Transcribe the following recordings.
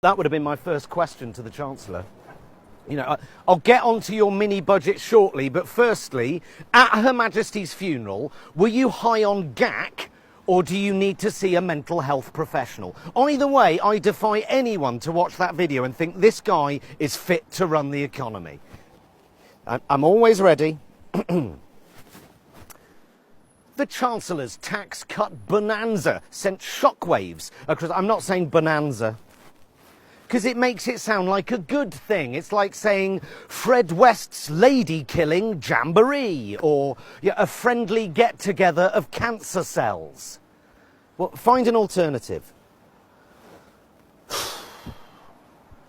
That would have been my first question to the Chancellor. You know, I'll get onto your mini budget shortly, but firstly, at Her Majesty's funeral, were you high on GAC or do you need to see a mental health professional? Either way, I defy anyone to watch that video and think this guy is fit to run the economy. I'm always ready. The Chancellor's tax cut bonanza sent shockwaves across. I'm not saying bonanza, because it makes it sound like a good thing. It's like saying Fred West's lady killing jamboree, or a friendly get-together of cancer cells. Well, find an alternative.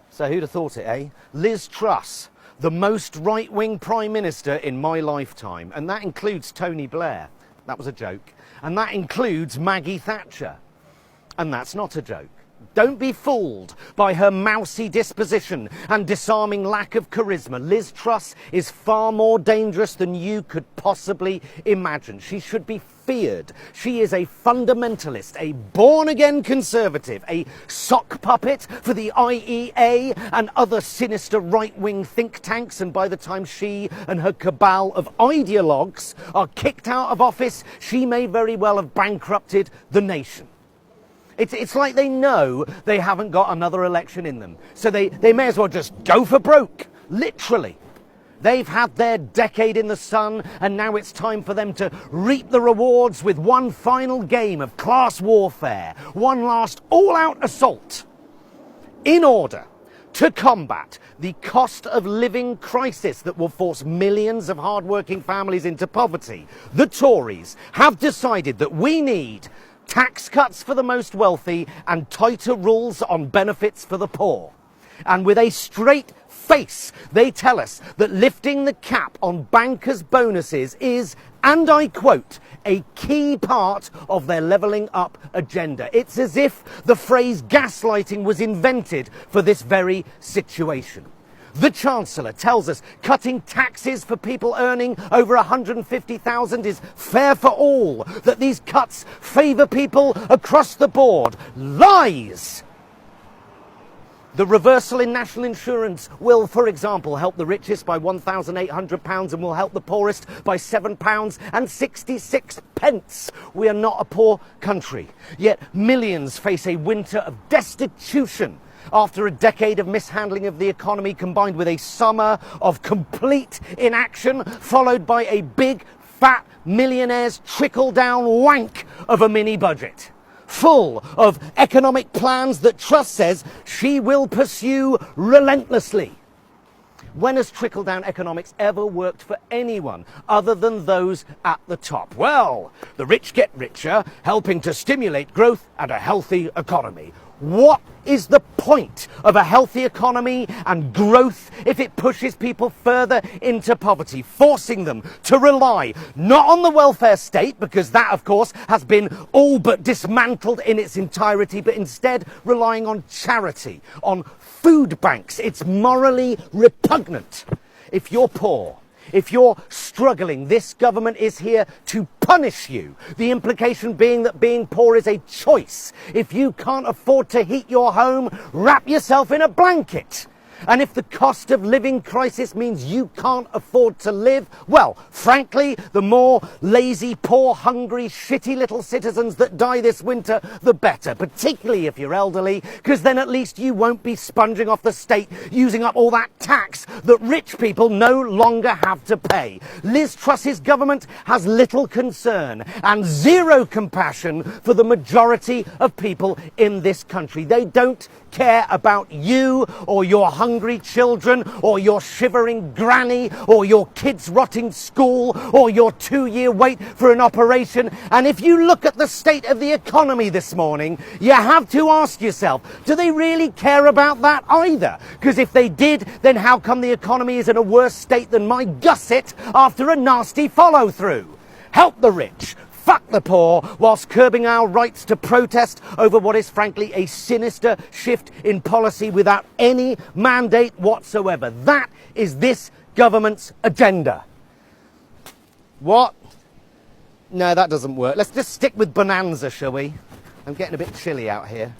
So who'd have thought it, eh? Liz Truss, the most right-wing Prime Minister in my lifetime. And that includes Tony Blair. That was a joke. And that includes Maggie Thatcher. And that's not a joke. Don't be fooled by her mousy disposition and disarming lack of charisma. Liz Truss is far more dangerous than you could possibly imagine. She should be feared. She is a fundamentalist, a born-again conservative, a sock puppet for the IEA and other sinister right-wing think tanks, and by the time she and her cabal of ideologues are kicked out of office, she may very well have bankrupted the nation. It's like they know they haven't got another election in them. So they may as well just go for broke, literally. They've had their decade in the sun, and now it's time for them to reap the rewards with one final game of class warfare, one last all-out assault, in order to combat the cost of living crisis that will force millions of hard-working families into poverty. The Tories have decided that we need tax cuts for the most wealthy and tighter rules on benefits for the poor. And with a straight face, they tell us that lifting the cap on bankers' bonuses is, and I quote, a key part of their levelling up agenda. It's as if the phrase gaslighting was invented for this very situation. The Chancellor tells us cutting taxes for people earning over $150,000 is fair for all, that these cuts favour people across the board. Lies! The reversal in national insurance will, for example, help the richest by £1,800 and will help the poorest by £7.66. We are not a poor country, yet millions face a winter of destitution after a decade of mishandling of the economy, combined with a summer of complete inaction, followed by a big, fat millionaire's trickle-down wank of a mini-budget, full of economic plans that Truss says she will pursue relentlessly. When has trickle-down economics ever worked for anyone other than those at the top? Well, the rich get richer, helping to stimulate growth and a healthy economy. What is the point of a healthy economy and growth if it pushes people further into poverty, forcing them to rely not on the welfare state, because that, of course, has been all but dismantled in its entirety, but instead relying on charity, on food banks? It's morally repugnant. If you're poor, if you're struggling, this government is here to punish you. The implication being that being poor is a choice. If you can't afford to heat your home, wrap yourself in a blanket. And if the cost of living crisis means you can't afford to live, well, frankly, the more lazy, poor, hungry, shitty little citizens that die this winter, the better, particularly if you're elderly, because then at least you won't be sponging off the state, using up all that tax that rich people no longer have to pay. Liz Truss's government has little concern and zero compassion for the majority of people in this country. They don't care about you or your hungry children or your shivering granny or your kids rotting school or your 2-year wait for an operation. And if you look at the state of the economy this morning, you have to ask yourself, do they really care about that either? Because if they did, then how come the economy is in a worse state than my gusset after a nasty follow-through? Help the rich, fuck the poor, whilst curbing our rights to protest over what is frankly a sinister shift in policy without any mandate whatsoever. That is this government's agenda. What? No, that doesn't work. Let's just stick with bonanza, shall we? I'm getting a bit chilly out here.